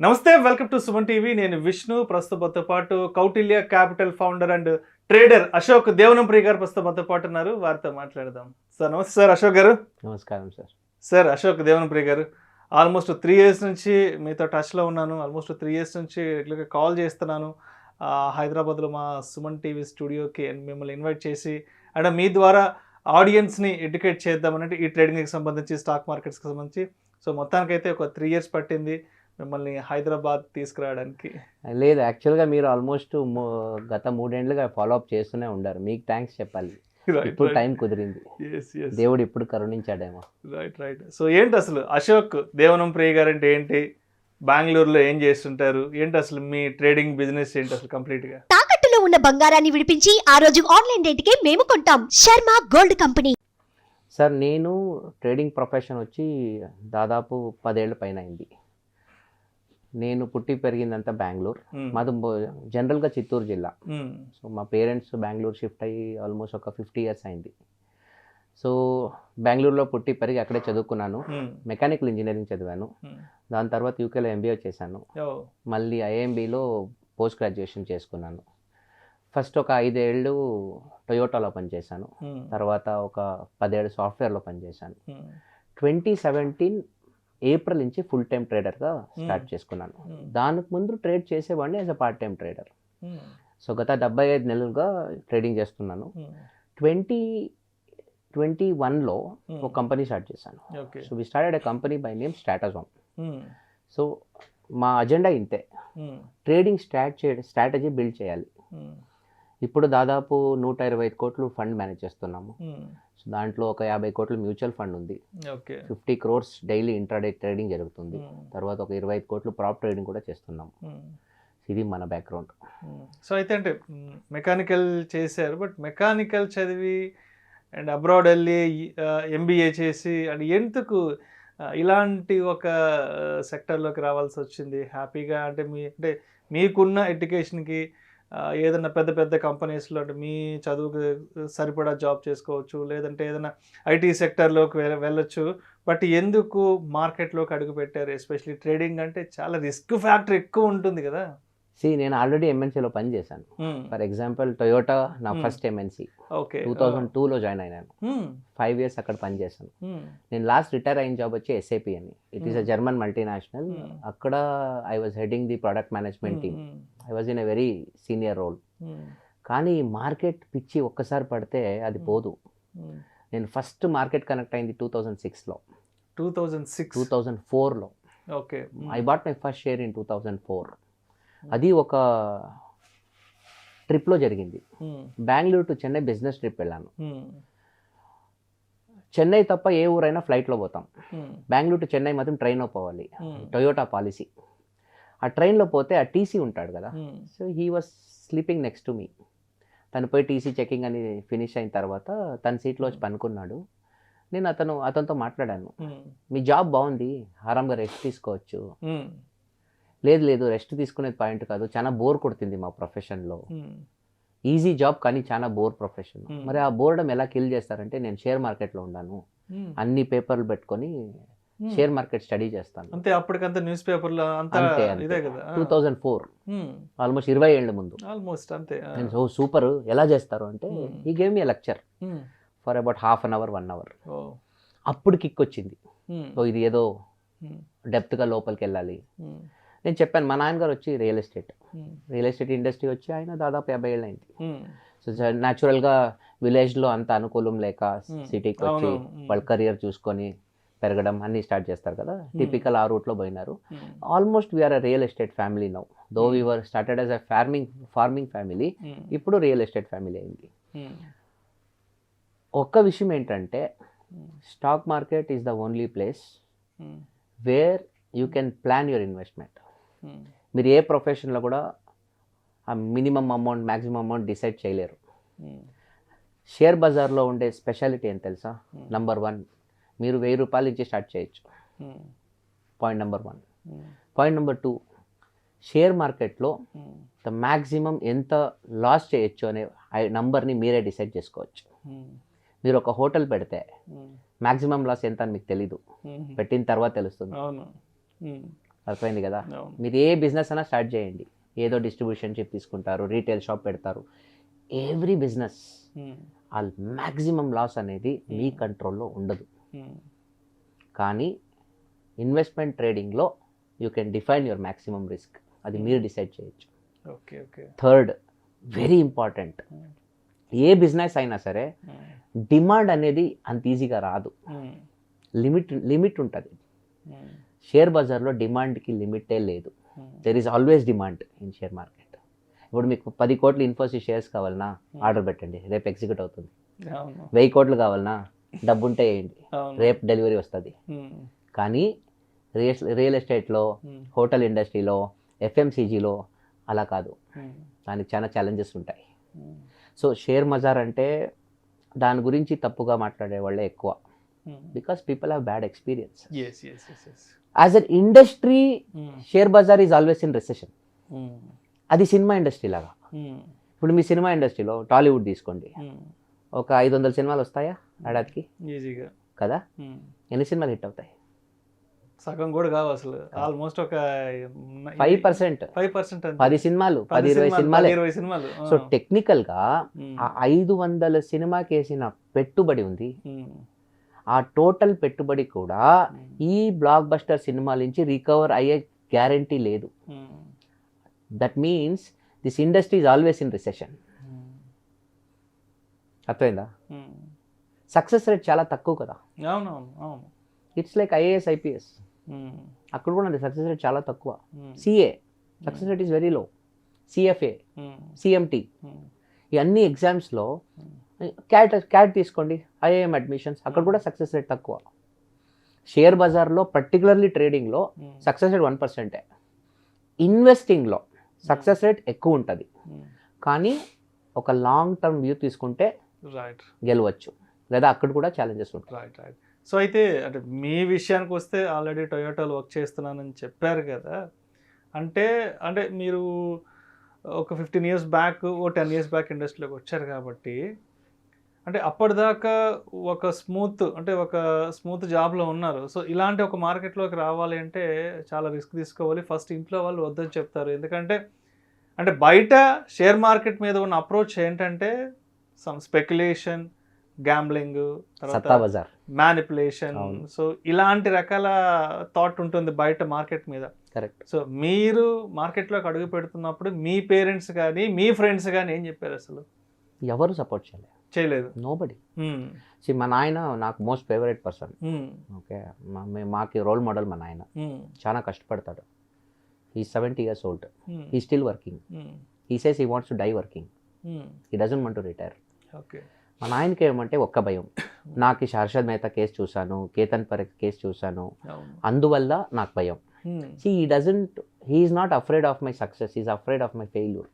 నమస్తే, welcome to Suman TV. నేను విష్ణు. ప్రస్తుతంతో పాటు Kautilya capital founder and trader Ashok Devanampriya garu ప్రస్తుతంతో పాటు ఉన్నారు. వారితో మాట్లాడదాం. సార్ నమస్తే. సార్ అశోక్ గారు నమస్కారం సార్. సార్ అశోక్ దేవనంప్రియ గారు, ఆల్మోస్ట్ 3 years నుంచి మీతో టచ్లో ఉన్నాను. ఆల్మోస్ట్ 3 years నుంచి రెగ్యులర్గా కాల్ చేస్తున్నాను. హైదరాబాద్లో మా సుమన్ టీవీ స్టూడియోకి మిమ్మల్ని ఇన్వైట్ చేసి అండ్ మీ ద్వారా ఆడియన్స్ని ఎడ్యుకేట్ చేద్దామనంటే ఈ ట్రేడింగ్కి సంబంధించి, స్టాక్ మార్కెట్స్కి సంబంధించి. సో మొత్తానికైతే ఒక 3 years పట్టింది మిమ్మల్ని హైదరాబాద్ తీసుకురావడానికి. లేదు, యాక్చువల్గా మీరు ఆల్మోస్ట్ గత 3 ఏళ్ళుగా ఫాలో అప్ చేస్తూనే ఉండారు. మీకు థ్యాంక్స్ చెప్పాలి. ఇప్పుడు టైం కుదిరింది. దేవుడు ఇప్పుడు కరుణించాడేమో. రైట్. సో ఏంటి అసలు అశోక్ దేవనంప్రియ గారు అంటే ఏంటి? బెంగళూరులో ఏం చేస్తుంటారు? ఏంటి అసలు మీ ట్రేడింగ్ బిజినెస్ ఏంటి అసలు కంప్లీట్గా? తాకట్టులో ఉన్న బంగారాన్ని విడిపించి ఆ రోజు ఆన్లైన్ రేటుకే మేము కొంటాం. Sharma gold company. సార్, నేను ట్రేడింగ్ ప్రొఫెషన్ వచ్చి దాదాపు 10 ఏళ్ళ పైన అయింది. నేను పుట్టి పెరిగిందంతా బెంగళూరు. మాది జనరల్గా చిత్తూరు జిల్లా. సో మా పేరెంట్స్ బెంగళూరు షిఫ్ట్ అయ్యి ఆల్మోస్ట్ ఒక 50 years అయింది. సో బెంగళూరులో పుట్టి పెరిగి అక్కడే చదువుకున్నాను. మెకానికల్ ఇంజనీరింగ్ చదివాను. దాని తర్వాత యూకేలో MBA చేశాను. మళ్ళీ IIMBలో పోస్ట్ గ్రాడ్యుయేషన్ చేసుకున్నాను. ఫస్ట్ ఒక 5 ఏళ్ళు టొయోటాలో పనిచేశాను. తర్వాత ఒక 10 ఏళ్ళు సాఫ్ట్వేర్లో పనిచేశాను. 2017 ఏప్రిల్ నుంచి ఫుల్ టైం ట్రేడర్గా స్టార్ట్ చేసుకున్నాను. దానికి ముందు ట్రేడ్ చేసేవాడిని as a part time trader. So గత 75 నెలలుగా ట్రేడింగ్ చేస్తున్నాను. 2021లో ఒక కంపెనీ స్టార్ట్ చేశాను. So we started a company by name Stratagem. So మా అజెండా ఇంతే, ట్రేడింగ్ స్ట్రాటజీ బిల్డ్ చేయాలి. ఇప్పుడు దాదాపు 125 కోట్లు ఫండ్ మేనేజ్ చేస్తున్నాము. సో దాంట్లో ఒక 50 కోట్లు మ్యూచువల్ ఫండ్ ఉంది. 50 crores డైలీ ఇంట్రాడే ట్రేడింగ్ జరుగుతుంది. తర్వాత ఒక 25 కోట్లు ప్రాప్ ట్రేడింగ్ కూడా చేస్తున్నాము. ఇది మన బ్యాక్గ్రౌండ్. సో అయితే అంటే మెకానికల్ చేశారు, బట్ మెకానికల్ చదివి అండ్ అబ్రాడ్ వెళ్ళి MBA చేసి అండ్ ఎందుకు ఇలాంటి ఒక సెక్టర్లోకి రావాల్సి వచ్చింది? హ్యాపీగా అంటే మీకున్న ఎడ్యుకేషన్కి ఏదైనా పెద్ద పెద్ద కంపెనీస్లో అంటే మీ చదువుకు సరిపడా జాబ్ చేసుకోవచ్చు, లేదంటే ఏదైనా IT సెక్టర్లోకి వెళ్ళొచ్చు. బట్ ఎందుకు మార్కెట్లోకి అడుగు పెట్టారు? ఎస్పెషలీ ట్రేడింగ్ అంటే చాలా రిస్క్ ఫ్యాక్టర్ ఎక్కువ ఉంటుంది కదా. నేను ఆల్రెడీ MNCలో పని చేశాను. ఫర్ ఎగ్జాంపుల్ టొయోటా నా ఫస్ట్ MNC. 2002లో జాయిన్ అయినాను. 5 years అక్కడ పని చేశాను. నేను లాస్ట్ రిటైర్ అయిన జాబ్ వచ్చి SAP అని. It is a German multinational. అక్కడ I was heading the product management team. I was in a very senior role. కానీ మార్కెట్ పిచ్చి ఒక్కసారి పడితే అది పోదు. నేను ఫస్ట్ మార్కెట్ కనెక్ట్ అయింది 2006లో. 2004లో I bought my first share in 2004. అది ఒక ట్రిప్లో జరిగింది. Bengaluru to Chennai business trip వెళ్ళాను. చెన్నై తప్ప ఏ ఊరైనా ఫ్లైట్లో పోతాం. బెంగళూరు టు చెన్నై మాత్రం ట్రైన్లో పోవాలి. Toyota policy. ఆ ట్రైన్లో పోతే ఆ TC ఉంటాడు కదా. So he was sleeping next to me. తను పోయి TC చెకింగ్ అని ఫినిష్ అయిన తర్వాత తన సీట్లో వచ్చి పనుకున్నాడు. నేను అతనితో మాట్లాడాను. మీ జాబ్ బాగుంది, ఆరాంగా రెస్ట్ తీసుకోవచ్చు. లేదు, రెస్ట్ తీసుకునేది పాయింట్ కాదు, చాలా బోర్ కొడుతుంది మా ప్రొఫెషన్లో. ఈజీ జాబ్ కానీ చాలా బోర్ ప్రొఫెషన్. మరి ఆ బోర్డం ఎలా కిల్ చేస్తారంటే, నేను షేర్ మార్కెట్లో ఉన్నాను, అన్ని పేపర్లు పెట్టుకొని షేర్ మార్కెట్ స్టడీ చేస్తాను. అంతే. అప్పటికంతా న్యూస్ పేపర్లో ఇదే కదా. 2004, ఆల్మోస్ట్ 20 ఏళ్ళ ముందు. ఆల్మోస్ట్ అంతే. నేను సూపర్, ఎలా చేస్తారు అంటే ఈ gave me lecture for about ½ an hour 1 hour. అప్పుడు కిక్ వచ్చింది. సో ఇది ఏదో డెప్త్గా లోపలికి వెళ్ళాలి. నేను చెప్పాను, మా నాన్నగారు వచ్చి రియల్ ఎస్టేట్ ఇండస్ట్రీ వచ్చి ఆయన దాదాపు 50 ఏళ్ళు అయింది. సో న్యాచురల్గా విలేజ్లో అంత అనుకూలం లేక సిటీకి వచ్చి వాళ్ళ కెరియర్ చూసుకొని పెరగడం అన్నీ స్టార్ట్ చేస్తారు కదా. టిపికల్ ఆ రూట్లో పోయినారు. Almost we are a real estate family now. Though we are started as a farming family. ఇప్పుడు రియల్ ఎస్టేట్ ఫ్యామిలీ అయింది. ఒక్క విషయం ఏంటంటే, stock market is the only place where you can plan your investment. మీరు ఏ ప్రొఫెషన్లో కూడా ఆ minimum amount, maximum amount decide చేయలేరు. షేర్ బజార్లో ఉండే స్పెషాలిటీ ఏం తెలుసా? నంబర్ 1, మీరు 1000 రూపాయలు ఇచ్చి స్టార్ట్ చేయొచ్చు. Point number 1. Point number 2, share మార్కెట్లో ద మ్యాక్సిమం ఎంత లాస్ చేయొచ్చు అనే నంబర్ని మీరే డిసైడ్ చేసుకోవచ్చు. మీరు ఒక హోటల్ పెడితే మ్యాక్సిమం లాస్ ఎంత అని మీకు తెలీదు, పెట్టిన తర్వాత తెలుస్తుంది. అర్థమైంది కదా. అవును. మీరు ఏ బిజినెస్ అయినా స్టార్ట్ చేయండి, ఏదో డిస్ట్రిబ్యూషన్ తీసుకుంటారు, రీటైల్ షాప్ పెడతారు, ఎవ్రీ బిజినెస్ ఆ మ్యాక్సిమం లాస్ అనేది మీ కంట్రోల్లో ఉండదు. కానీ ఇన్వెస్ట్మెంట్ ట్రేడింగ్లో you can define your maximum risk, అది మీరు డిసైడ్ చేయొచ్చు. Okay okay. Third very important, ఏ బిజినెస్ అయినా సరే డిమాండ్ అనేది అంత ఈజీగా రాదు, లిమిట్ ఉంటుంది. షేర్ బజార్లో డిమాండ్కి లిమిటే లేదు, there is always demand in share market. ఇప్పుడు మీకు 10 కోట్లు ఇన్ఫోసిస్ షేర్స్ కావాలన్నా ఆర్డర్ పెట్టండి, రేపు ఎగ్జిక్యూట్ అవుతుంది. 1000 కోట్లు కావాలన్నా డబ్బుంటే వేయండి, రేపు డెలివరీ వస్తుంది. కానీ రియల్ ఎస్టేట్లో, హోటల్ ఇండస్ట్రీలో, ఎఫ్ఎంసీజీలో అలా కాదు, దానికి చాలా ఛాలెంజెస్ ఉంటాయి. సో షేర్ బజార్ అంటే దాని గురించి తప్పుగా మాట్లాడే వాళ్ళే ఎక్కువ, because people have bad experience. As an industry share బజార్ ఈజ్ ఆల్వేస్ ఇన్ రిసెషన్. అది సినిమా ఇండస్ట్రీ లాగా. ఇప్పుడు మీ సినిమా ఇండస్ట్రీలో టాలీవుడ్ తీసుకోండి, ఒక 500 సినిమాలు వస్తాయా ఏడాదికి? ఈజీగా కదా. ఎన్ని సినిమాలు హిట్ అవుతాయి? సగం కూడా కావు అసలు, ఆల్మోస్ట్ ఒక 5%. 10 సినిమాలు, 10-20 సినిమాలు. సో టెక్నికల్గా ఆ 500 సినిమాకి వేసిన పెట్టుబడి ఉంది, ఆ టోటల్ పెట్టుబడి కూడా ఈ బ్లాక్ బస్టర్ సినిమాల నుంచి రికవర్ అయ్యే గ్యారంటీ లేదు. That means this industry is always in recession. అర్థమైందా? సక్సెస్ రేట్ చాలా తక్కువ కదా. ఇట్స్ లైక్ ఐఏఎస్ ఐపీఎస్, అక్కడ కూడా సక్సెస్ రేట్ చాలా తక్కువ. CA success rate is very low, CFA, CMT, ఈ అన్ని ఎగ్జామ్స్లో క్యాట్ తీసుకోండి, ఐఐఎం అడ్మిషన్స్, అక్కడ కూడా సక్సెస్ రేట్ తక్కువ. షేర్ బజార్లో పర్టికులర్లీ ట్రేడింగ్లో సక్సెస్ రేట్ 1%. ఇన్వెస్టింగ్లో సక్సెస్ రేట్ ఎక్కువ ఉంటుంది, కానీ ఒక లాంగ్ టర్మ్ వ్యూ తీసుకుంటే గెలవచ్చు, లేదా అక్కడ కూడా ఛాలెంజెస్ ఉంటాయి. సో అయితే అంటే మీ విషయానికి వస్తే ఆల్రెడీ టొయోటాలో వర్క్ చేస్తున్నానని చెప్పారు కదా, అంటే మీరు ఒక 15 years బ్యాక్, ఓ 10 years బ్యాక్ ఇండస్ట్రీలోకి వచ్చారు కాబట్టి, అంటే అప్పటిదాకా ఒక స్మూత్ జాబ్లో ఉన్నారు. సో ఇలాంటి ఒక మార్కెట్లోకి రావాలి అంటే చాలా రిస్క్ తీసుకోవాలి. ఫస్ట్ ఇంట్లో వాళ్ళు వద్దని చెప్తారు, ఎందుకంటే బయట షేర్ మార్కెట్ మీద ఉన్న అప్రోచ్ ఏంటంటే సమ్ స్పెక్యులేషన్, గ్యాంబ్లింగ్, తర్వాత మ్యానిపులేషన్. సో ఇలాంటి రకాల థాట్ ఉంటుంది బయట మార్కెట్ మీద. కరెక్ట్. సో మీరు మార్కెట్లోకి అడుగు పెడుతున్నప్పుడు మీ పేరెంట్స్ కానీ మీ ఫ్రెండ్స్ కానీ ఏం చెప్పారు? అసలు ఎవరు సపోర్ట్ చేయలేదు, నోబడి. మా నాయన నాకు మోస్ట్ ఫేవరెట్ పర్సన్. ఓకే, మాకి రోల్ మోడల్ మా నాయన. చాలా కష్టపడతాడు. He 70 years old, he still working. He says he wants to die working, he doesn't want to retire. Okay. మా నాయనకి ఏమంటే ఒక్క భయం, నాకు హర్షద్ మెహతా కేసు చూశాను, కేతన్ పరేఖ్ కేసు చూశాను, అందువల్ల నాకు భయం. He is not afraid of my success, is afraid of my failure.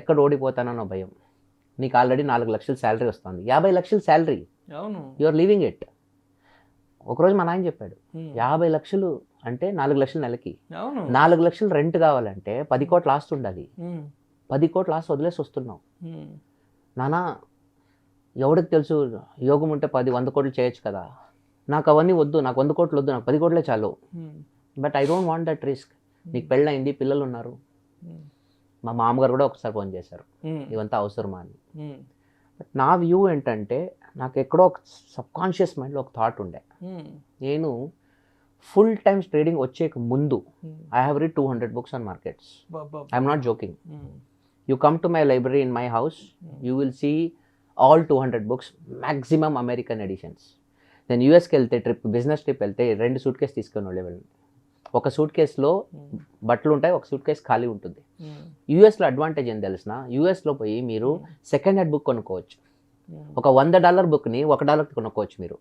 ఎక్కడ ఓడిపోతానో భయం. నీకు ఆల్రెడీ 4 లక్షల శాలరీ వస్తుంది, 50 లక్షల salary, you are living it. ఒకరోజు మా నాయన చెప్పాడు, 50 లక్షలు అంటే 4 లక్షల నెలకి, 4 లక్షలు రెంట్ కావాలంటే 10 కోట్ల ఆస్తి ఉండాలి, 10 కోట్ల ఆస్తి వదిలేసి వస్తున్నావు నానా. ఎవరికి తెలుసు, యోగం ఉంటే 100 కోట్లు చేయొచ్చు కదా. నాకు అవన్నీ వద్దు, నాకు 100 కోట్లు వద్దు, నాకు 10 కోట్లే చాలు. But I don't want that risk. నీకు పెళ్ళయింది, పిల్లలు ఉన్నారు. మా మామగారు కూడా ఒకసారి ఫోన్ చేశారు, ఇవంతా అవసరమా అని. బట్ నా వ్యూ ఏంటంటే, నాకు ఎక్కడో ఒక సబ్కాన్షియస్ మైండ్లో ఒక థాట్ ఉండే, నేను ఫుల్ టైమ్ ట్రేడింగ్ వచ్చే ముందు I have read 200 books on markets. I'm not joking. You come to my library in my house, you will see all 200 books, maximum American editions. నేను యూఎస్కి వెళ్తే బిజినెస్ ట్రిప్ వెళ్తే 2 suit case తీసుకొని వెళ్ళేవాళ్ళని. ఒక suit కేసులో బట్టలు ఉంటాయి, ఒక సూట్ కేసు ఖాళీ ఉంటుంది. యూఎస్లో అడ్వాంటేజ్ ఏం తెలిసిన, యూఎస్లో పోయి మీరు సెకండ్ హ్యాండ్ బుక్ కొనుక్కోవచ్చు. ఒక $100 బుక్ని $1 కొనుక్కోవచ్చు మీరు.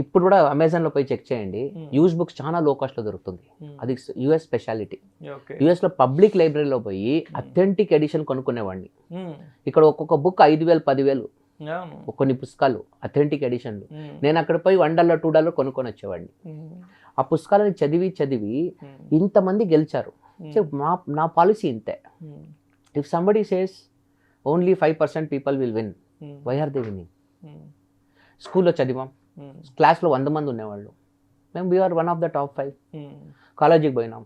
ఇప్పుడు కూడా అమెజాన్లో పోయి చెక్ చేయండి, యూజ్ బుక్స్ చాలా లో కాస్ట్లో దొరుకుతుంది. అది యుఎస్ స్పెషాలిటీ. యుఎస్లో పబ్లిక్ లైబ్రరీలో పోయి అథెంటిక్ ఎడిషన్ కొనుక్కునేవాడిని. ఇక్కడ ఒక్కొక్క బుక్ 5,000 10,000, కొన్ని పుస్తకాలు అథెంటిక్ ఎడిషన్లు. నేను అక్కడ పోయి $1 $2 కొనుక్కొని వచ్చేవాడిని. ఆ పుస్తకాలను చదివి ఇంతమంది గెలిచారు. నా పాలసీ ఇంతే. If somebody says only 5% people will win, why are they winning? స్కూల్లో చదివాం, క్లాస్లో 100 మంది ఉండేవాళ్ళు, మేము we are one of the top 5. కాలేజీకి పోయినాం,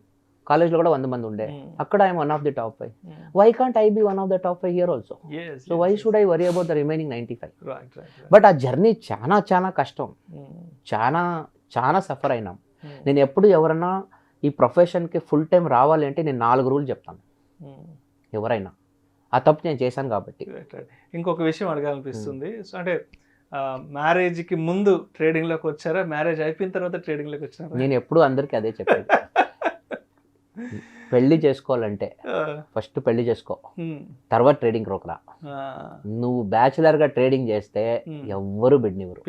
కాలేజ్లో కూడా 100 మంది ఉండే, అక్కడ I'm one of the top 5. Why can't I be one of the top 5 here also? So why should I worry about the remaining 95? But ఆ జర్నీ చాలా చాలా కష్టం, చాలా చాలా సఫర్ అయినాం. నేను ఎప్పుడు ఎవరన్నా ఈ ప్రొఫెషన్కి ఫుల్ టైం రావాలి అంటే నేను 4 రూల్ చెప్తాను ఎవరైనా. ఆ తప్పు నేను చేశాను కాబట్టి. ఇంకొక విషయం అడగాలనిపిస్తుంది. సో అంటే మ్యారేజ్కి ముందు ట్రేడింగ్లోకి వచ్చారా, మ్యారేజ్ అయిపోయిన తర్వాత ట్రేడింగ్లోకి వచ్చారా? నేను ఎప్పుడు అందరికీ అదే చెప్పేది, పెళ్లి చేసుకోవాలంటే ఫస్ట్ పెళ్లి చేసుకో, తర్వాత ట్రేడింగ్ రోకరా. నువ్వు బ్యాచులర్ గా ట్రేడింగ్ చేస్తే ఎవ్వరు బిడ్నివ్వరు,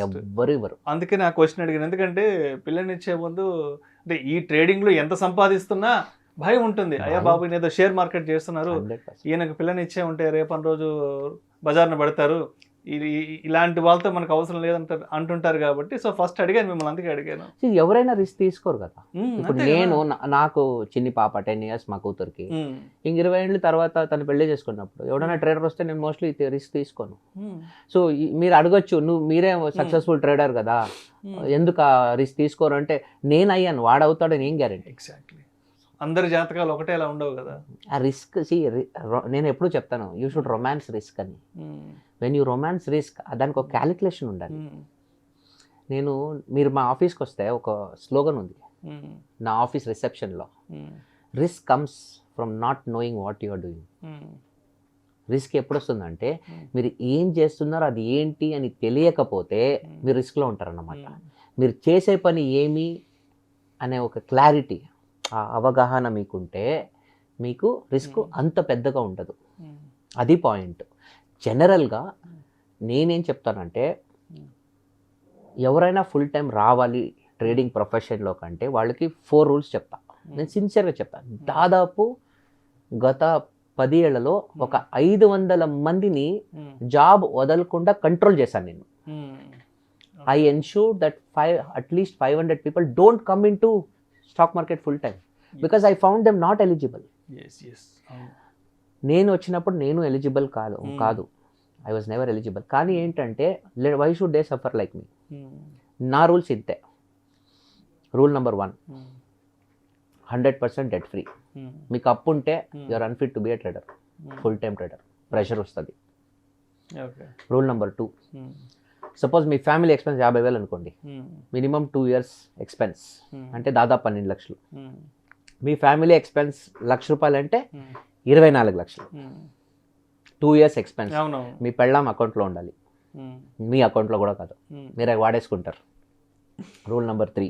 ఎవ్వరు ఇవ్వరు. అందుకే నా క్వశ్చన్ అడిగాను, ఎందుకంటే పిల్లనిచ్చే ముందు అంటే ఈ ట్రేడింగ్ లో ఎంత సంపాదిస్తున్నా భయం ఉంటుంది. అయ్యా బాబు ఏదో షేర్ మార్కెట్ చేస్తున్నారు, ఈయనకు పిల్లనిచ్చే ఉంటే రేపటి రోజు బజార్న పడతారు, ఇలాంటి వాళ్ళతో మనకు అవసరం లేదంట అంటుంటారు కాబట్టి. సో ఫస్ట్ అడిగాను మిమ్మల్ని, అందుకే అడిగాను. ఎవరైనా రిస్క్ తీసుకోరు కదా. ఇప్పుడు నేను నాకు చిన్ని పాప 10 years మా కూతురికి, ఇంక 20 ఏళ్ళ తర్వాత తను పెళ్లి చేసుకున్నప్పుడు ఎవడైనా ట్రేడర్ వస్తే నేను మోస్ట్లీ రిస్క్ తీసుకోను. సో మీరు అడగొచ్చు, మీరే సక్సెస్ఫుల్ ట్రేడర్ కదా, ఎందుకు రిస్క్ తీసుకోరు అంటే, నేను అయ్యాను, వాడవుతాడని ఏం గ్యారెంటీ? ఎగ్జాక్ట్లీ, అందరి జాతకాలు ఒకటే అలా ఉండవు కదా. ఆ రిస్క్ నేను ఎప్పుడు చెప్తాను, యూ షుడ్ రొమాన్స్ రిస్క్ అని. వెన్ యూ రొమాన్స్ రిస్క్, దానికి ఒక క్యాలిక్యులేషన్ ఉండాలి. మీరు మా ఆఫీస్కి వస్తే ఒక స్లోగన్ ఉంది నా ఆఫీస్ రిసెప్షన్లో, risk comes from not knowing what you are doing. Risk ఎప్పుడు వస్తుందంటే మీరు ఏం చేస్తున్నారో అది ఏంటి అని తెలియకపోతే మీరు రిస్క్లో ఉంటారన్నమాట. మీరు చేసే పని ఏమి అనే ఒక క్లారిటీ, ఆ అవగాహన మీకుంటే మీకు రిస్క్ అంత పెద్దగా ఉండదు. అది పాయింట్. జనరల్గా నేనేం చెప్తానంటే, ఎవరైనా ఫుల్ టైం రావాలి ట్రేడింగ్ ప్రొఫెషన్లో కంటే వాళ్ళకి 4 రూల్స్ చెప్తా. నేను సిన్సియర్గా చెప్తాను. దాదాపు గత 10 ఏళ్లలో ఒక 500 మందిని జాబ్ వదలకుండా కంట్రోల్ చేశాను నేను. I ensure that at least 500 people don't come into stock market full time because I found them not eligible. నేను వచ్చినప్పుడు నేను ఎలిజిబుల్ కాదు, ఐ వాజ్ నెవర్ ఎలిజిబుల్. కానీ ఏంటంటే, why should they suffer like me? నా రూల్స్ ఇంతే. Rule number 1, 100% debt free. మీకు అప్పు ఉంటే you're unfit to be a trader, full time trader, pressure వస్తుంది. రూల్ నెంబర్ 2, సపోజ్ మీ ఫ్యామిలీ ఎక్స్పెన్స్ 50,000 అనుకోండి, మినిమం 2 years ఎక్స్పెన్స్ అంటే దాదాపు 12 లక్షలు. మీ ఫ్యామిలీ ఎక్స్పెన్స్ ₹1,00,000 అంటే 24 లక్షలు. 2 years ఎక్స్పెన్స్ మీ పెళ్ళాం అకౌంట్లో ఉండాలి, మీ అకౌంట్లో కూడా కాదు, మీరు అవి వాడేసుకుంటారు. Rule number 3,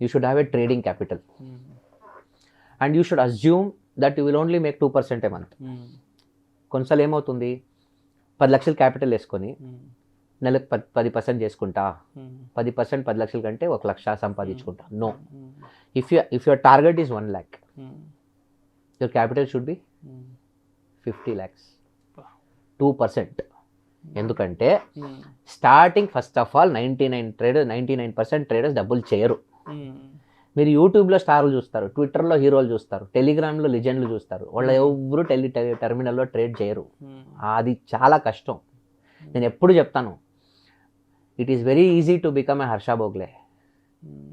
you should have a trading capital and you should assume that you will only make 2% a month. కొన్నిసార్లు ఏమవుతుంది, 10 లక్షలు క్యాపిటల్ వేసుకొని నెలకు 10% చేసుకుంటా, 10% 10 లక్షల కంటే 1 లక్ష సంపాదించుకుంటా. No, if your target is 1 lakh, your capital should be 50 lakhs, 2%. ఎందుకంటే starting first of all 99% traders డబ్బులు చేయరు. మీరు యూట్యూబ్లో స్టార్లు చూస్తారు, ట్విట్టర్లో హీరోలు చూస్తారు, టెలిగ్రామ్లో లెజెండ్లు చూస్తారు, వాళ్ళు ఎవరు టెర్మినల్లో ట్రేడ్ చేయరు. అది చాలా కష్టం. నేను ఎప్పుడు చెప్తాను, it is very easy to become a Harsha Bhogle.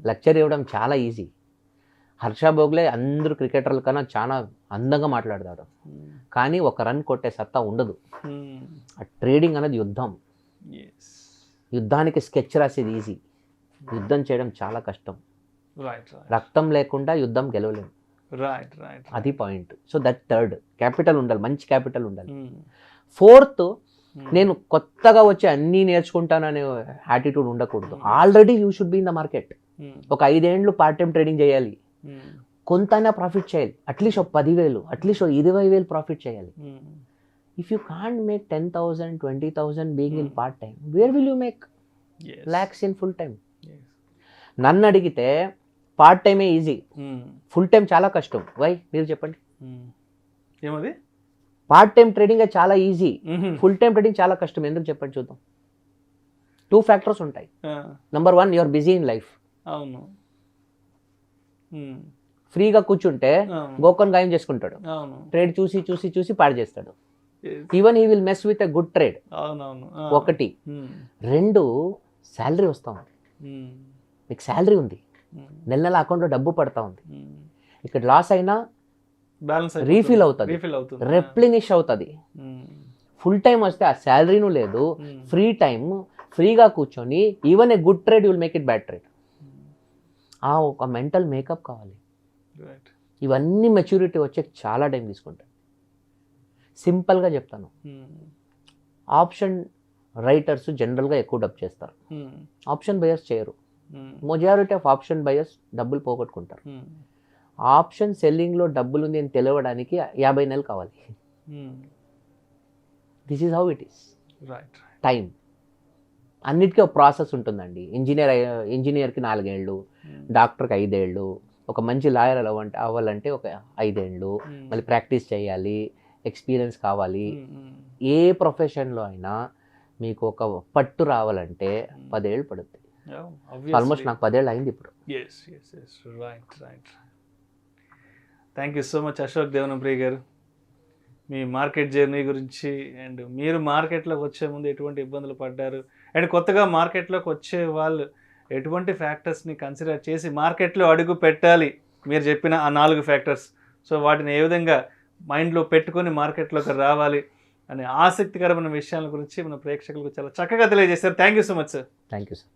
Lecture ఇవ్వడం చాలా ఈజీ. హర్ష భోగ్లే అందరూ క్రికెటర్ల కన్నా చాలా అందంగా మాట్లాడతాడు, కానీ ఒక రన్ కొట్టే సత్తా ఉండదు. ఆ ట్రేడింగ్ అనేది యుద్ధం. యుద్ధానికి స్కెచ్ రాసేది ఈజీ, యుద్ధం చేయడం చాలా కష్టం. రక్తం లేకుండా యుద్ధం గెలవలేము. అది point. So that third, capital ఉండాలి, మంచి క్యాపిటల్ ఉండాలి. 4th, నేను కొత్తగా వచ్చి అన్నీ నేర్చుకుంటాననే యాటిట్యూడ్ ఉండకూడదు. Already you should be in the market. ఒక 5 ఏళ్ళు పార్ట్ టైం ట్రేడింగ్ చేయాలి, కొంతైనా ప్రాఫిట్ చేయాలి, అట్లీస్ట్ ఒక 10,000, అట్లీస్ట్ ఒక 20,000 ప్రాఫిట్ చేయాలి. If you can't make 10,000, 20,000 being in part time, where will you make lakhs in full time? నన్ను అడిగితే పార్ట్ టైమే ఈజీ, ఫుల్ టైం చాలా కష్టం. వై మీరు చెప్పండి. ఏమది? పార్ట్ టైం ట్రేడింగ్ చాలా ఈజీ, ఫుల్ టైం ట్రేడింగ్ చాలా కష్టం. ఎందుకు చెప్పండి చూద్దాం. 2 factors ఉంటాయి. Number 1, you are busy in life. అవును, ఫ్రీగా కూర్చుంటే గోకన్ గాయం చేసుకుంటాడు, ట్రేడ్ చూసి చూసి చూసి పాడు చేస్తాడు. Even he will mess with a good trade. 1. 2, salary వస్తా ఉంది. మీకు శాలరీ ఉంది, నెల నెల అకౌంట్లో డబ్బు పడతా ఉంది. ఇక్కడ లాస్ అయినా బ్యాలెన్స్ రీఫిల్ అవుతుంది, రెప్లినిష్ అవుతుంది. ఫుల్ టైం వస్తే ఆ శాలరీను లేదు, ఫ్రీ టైం, ఫ్రీగా కూర్చొని even a good trade will make it bad trade. ఆ ఒక మెంటల్ మేకప్ కావాలి. ఇవన్నీ మెచ్యూరిటీ వచ్చే చాలా టైం తీసుకుంటాయి. సింపుల్గా చెప్తాను, ఆప్షన్ రైటర్స్ జనరల్గా ఎక్కువ డబ్బు చేస్తారు, ఆప్షన్ బయర్స్ చేయరు. మెజారిటీ ఆఫ్ ఆప్షన్ బయర్స్ డబ్బులు పోగొట్టుకుంటారు. ఆప్షన్ సెల్లింగ్లో డబ్బులు ఉంది అని తెలవడానికి 50 నెలలు కావాలి. This is how it is. Time అన్నిటికీ ఒక ప్రాసెస్ ఉంటుందండి. ఇంజనీర్కి 4 ఏళ్ళు, డాక్టర్కి 5 ఏళ్ళు, ఒక మంచి లాయర్ అవ్వాలంటే ఒక 5 ఏళ్ళు, మళ్ళీ ప్రాక్టీస్ చేయాలి, ఎక్స్పీరియన్స్ కావాలి. ఏ ప్రొఫెషన్లో అయినా మీకు ఒక పట్టు రావాలంటే 10 ఏళ్ళు పడుతుంది. ఆల్మోస్ట్ నాకు 10 ఏళ్ళు అయింది ఇప్పుడు. Thank you so much Ashok Devanapriya garu. మీ మార్కెట్ జర్నీ గురించి అండ్ మీరు మార్కెట్లోకి వచ్చే ముందు ఎటువంటి ఇబ్బందులు పడ్డారు అండ్ కొత్తగా మార్కెట్లోకి వచ్చే వాళ్ళు ఎటువంటి ఫ్యాక్టర్స్ని కన్సిడర్ చేసి మార్కెట్లో అడుగు పెట్టాలి, మీరు చెప్పిన ఆ 4 ఫ్యాక్టర్స్, సో వాటిని ఏ విధంగా మైండ్లో పెట్టుకొని మార్కెట్లోకి రావాలి అనే ఆసక్తికరమైన విషయాల గురించి మన ప్రేక్షకులకు చాలా చక్కగా తెలియజేశారు. Thank you so much sir. Thank you sir.